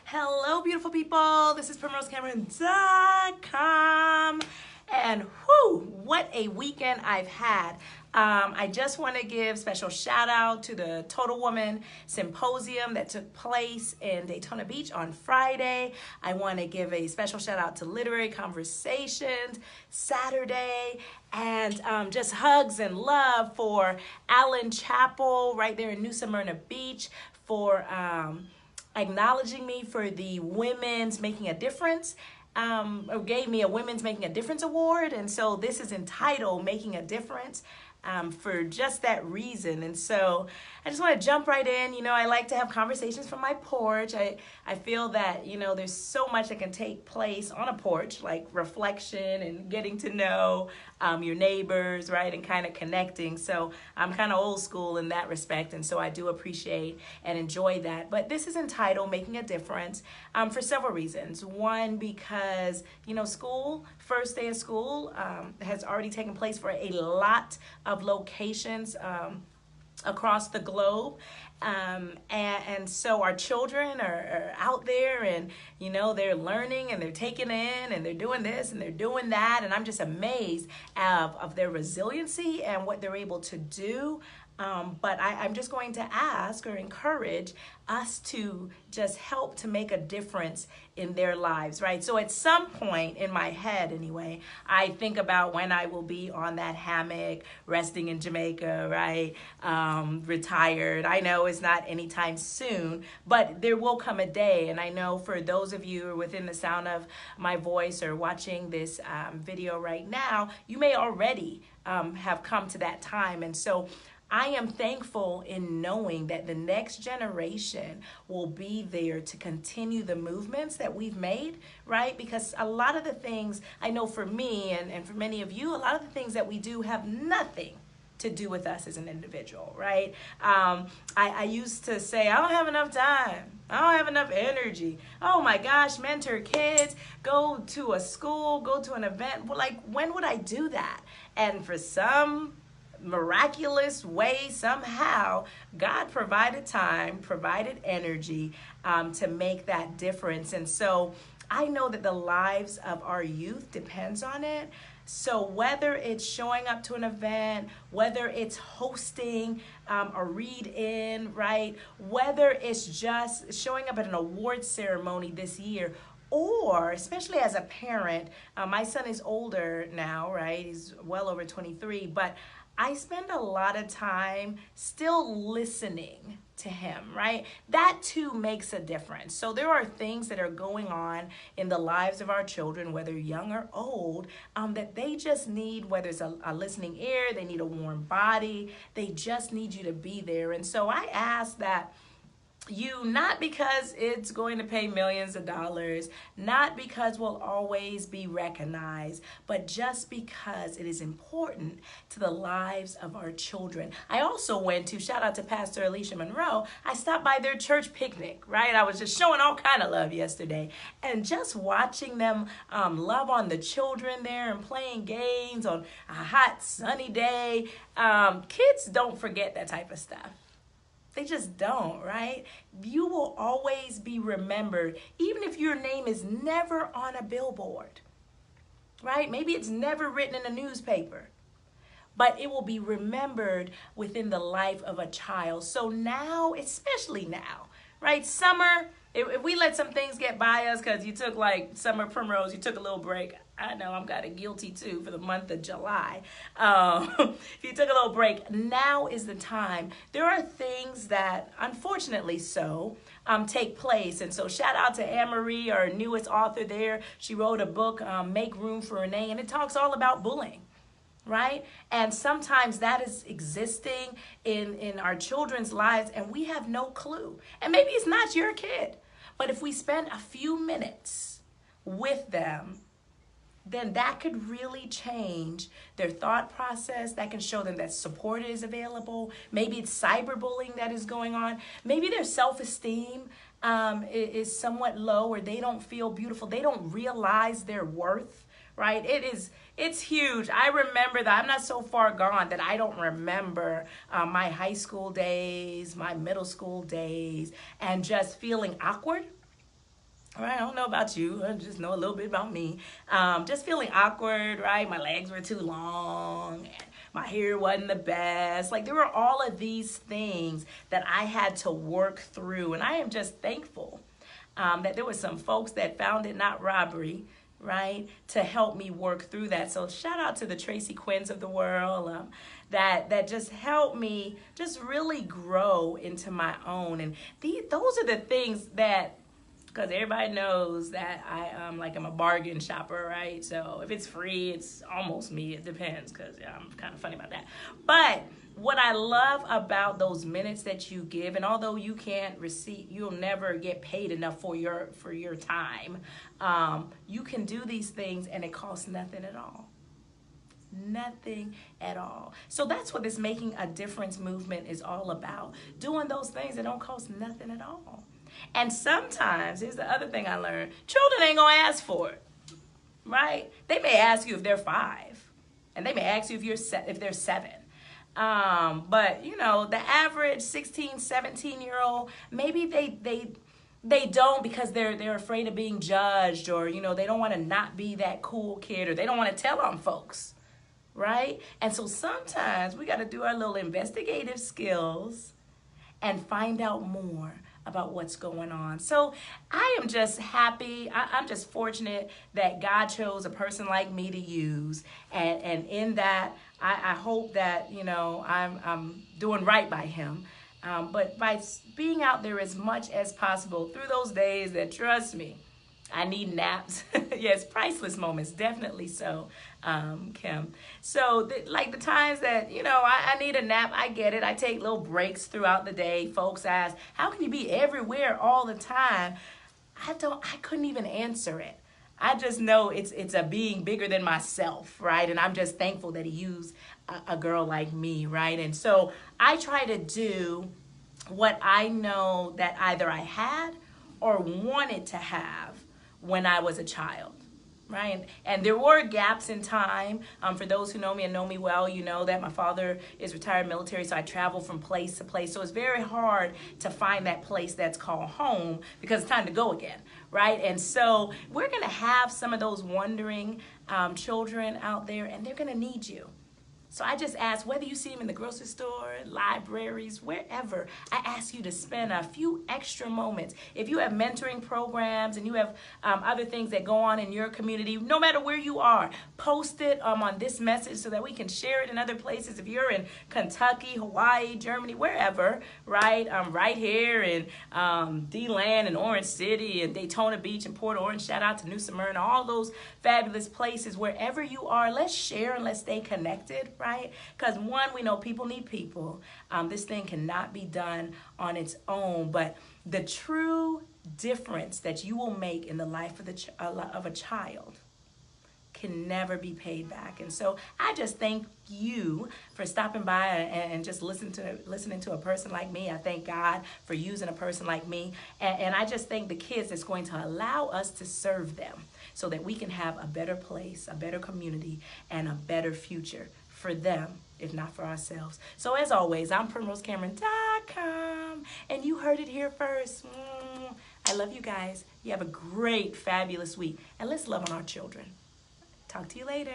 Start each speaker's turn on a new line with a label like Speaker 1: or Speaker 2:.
Speaker 1: Hello, beautiful people. This is PrimroseCameron.com. And whoo, what a weekend I've had. I just want to give special shout out to the Total Woman Symposium that took place in Daytona Beach on Friday. I want to give a special shout out to Literary Conversations Saturday, and just hugs and love for Allen Chapel right there in New Smyrna Beach for acknowledging me for the Women's Making a Difference. Or gave me a Women's Making a Difference award, and so this is entitled Making a Difference for just that reason. And so I just want to jump right in. You know, I like to have conversations from my porch. I feel that, you know, there's so much that can take place on a porch, like reflection and getting to know your neighbors, right, and kind of connecting. So I'm kind of old school in that respect, and so I do appreciate and enjoy that. But this is entitled Making a Difference for several reasons. One, because, you know, school, first day of school has already taken place for a lot of locations across the globe. And so our children are out there, and, you know, they're learning and they're taking in and they're doing this and they're doing that. And I'm just amazed of their resiliency and what they're able to do. But I'm just going to ask or encourage us to just help to make a difference in their lives, right? So at some point in my head, anyway, I think about when I will be on that hammock, resting in Jamaica, right? Retired. I know it's not anytime soon, but there will come a day. And I know for those of you who are within the sound of my voice or watching this video right now, you may already have come to that time. And so I am thankful in knowing that the next generation will be there to continue the movements that we've made, right? Because a lot of the things, I know for me and for many of you, a lot of the things that we do have nothing to do with us as an individual, right? I used to say, I don't have enough time. I don't have enough energy. Oh my gosh, mentor kids, go to a school, go to an event. Well, like, when would I do that? And for some miraculous way, somehow, God provided time, provided energy to make that difference. And so I know that the lives of our youth depends on it. So whether it's showing up to an event, whether it's hosting a read-in, right? Whether it's just showing up at an award ceremony this year, or especially as a parent, my son is older now, right? He's well over 23, but I spend a lot of time still listening to him, right? That too makes a difference. So there are things that are going on in the lives of our children, whether young or old, that they just need, whether it's a listening ear, they need a warm body, they just need you to be there. And so I ask that you, not because it's going to pay millions of dollars, not because we'll always be recognized, but just because it is important to the lives of our children. I also went to, shout out to Pastor Alicia Monroe, I stopped by their church picnic, right? I was just showing all kind of love yesterday, and just watching them love on the children there and playing games on a hot sunny day. Kids don't forget that type of stuff. They just don't, right? You will always be remembered, even if your name is never on a billboard, right? Maybe it's never written in a newspaper, but it will be remembered within the life of a child. So now, especially now, right? Summer, if we let some things get by us because you took like summer primrose, you took a little break. I know I'm kind of guilty too for the month of July. If you took a little break, now is the time. There are things that, unfortunately so, take place. And so shout out to Anne-Marie, our newest author there. She wrote a book, Make Room for Renee, and it talks all about bullying. Right? And sometimes that is existing in our children's lives, and we have no clue. And maybe it's not your kid, but if we spend a few minutes with them, then that could really change their thought process. That can show them that support is available. Maybe it's cyberbullying that is going on. Maybe their self-esteem is somewhat low, or they don't feel beautiful. They don't realize their worth, right? It's huge. I remember that. I'm not so far gone that I don't remember my high school days, my middle school days, and just feeling awkward, All right, I don't know about you. I just know a little bit about me. Just feeling awkward, right? My legs were too long, and my hair wasn't the best. Like, there were all of these things that I had to work through, and I am just thankful that there were some folks that found it not robbery, right, to help me work through that. So shout out to the Tracy Quinns of the world, that just helped me just really grow into my own. And those are the things that, because everybody knows that I'm a bargain shopper, right? So if it's free, it's almost me. It depends, because I'm kind of funny about that. But what I love about those minutes that you give, and although you can't receive, you'll never get paid enough for your time. You can do these things, and it costs nothing at all. Nothing at all. So that's what this Making a Difference movement is all about. Doing those things that don't cost nothing at all. And sometimes, here's the other thing I learned, children ain't gonna ask for it, right? They may ask you if they're 5, and they may ask you if they're 7. But you know, the average 16, 17-year-old, maybe they don't, because they're afraid of being judged, or you know, they don't want to not be that cool kid, or they don't want to tell on folks, right? And so sometimes we got to do our little investigative skills and find out more about what's going on. So I am just happy. I'm just fortunate that God chose a person like me to use. And in that, I hope that, you know, I'm doing right by him. But by being out there as much as possible through those days that, trust me, I need naps. Yes, priceless moments, definitely so, Kim. So like the times that, you know, I need a nap, I get it. I take little breaks throughout the day. Folks ask, how can you be everywhere all the time? I couldn't even answer it. I just know it's a being bigger than myself, right? And I'm just thankful that he used a girl like me, right? And so I try to do what I know that either I had or wanted to have when I was a child, right? And there were gaps in time. For those who know me and know me well, you know that my father is retired military, so I travel from place to place. So it's very hard to find that place that's called home, because it's time to go again, right? And so we're gonna have some of those wondering children out there, and they're gonna need you. So I just ask, whether you see them in the grocery store, libraries, wherever, I ask you to spend a few extra moments. If you have mentoring programs and you have other things that go on in your community, no matter where you are, post it on this message so that we can share it in other places. If you're in Kentucky, Hawaii, Germany, wherever, right? Right here in D-Land and Orange City and Daytona Beach and Port Orange, shout out to New Smyrna, all those fabulous places. Wherever you are, let's share and let's stay connected, right? Because one, we know people need people. This thing cannot be done on its own, but the true difference that you will make in the life of a child can never be paid back. And so I just thank you for stopping by and just listening to a person like me. I thank God for using a person like me. And I just thank the kids that's going to allow us to serve them so that we can have a better place, a better community, and a better future for them, if not for ourselves. So as always, I'm PrimroseCameron.com, and you heard it here first. I love you guys. You have a great, fabulous week, and let's love on our children. Talk to you later.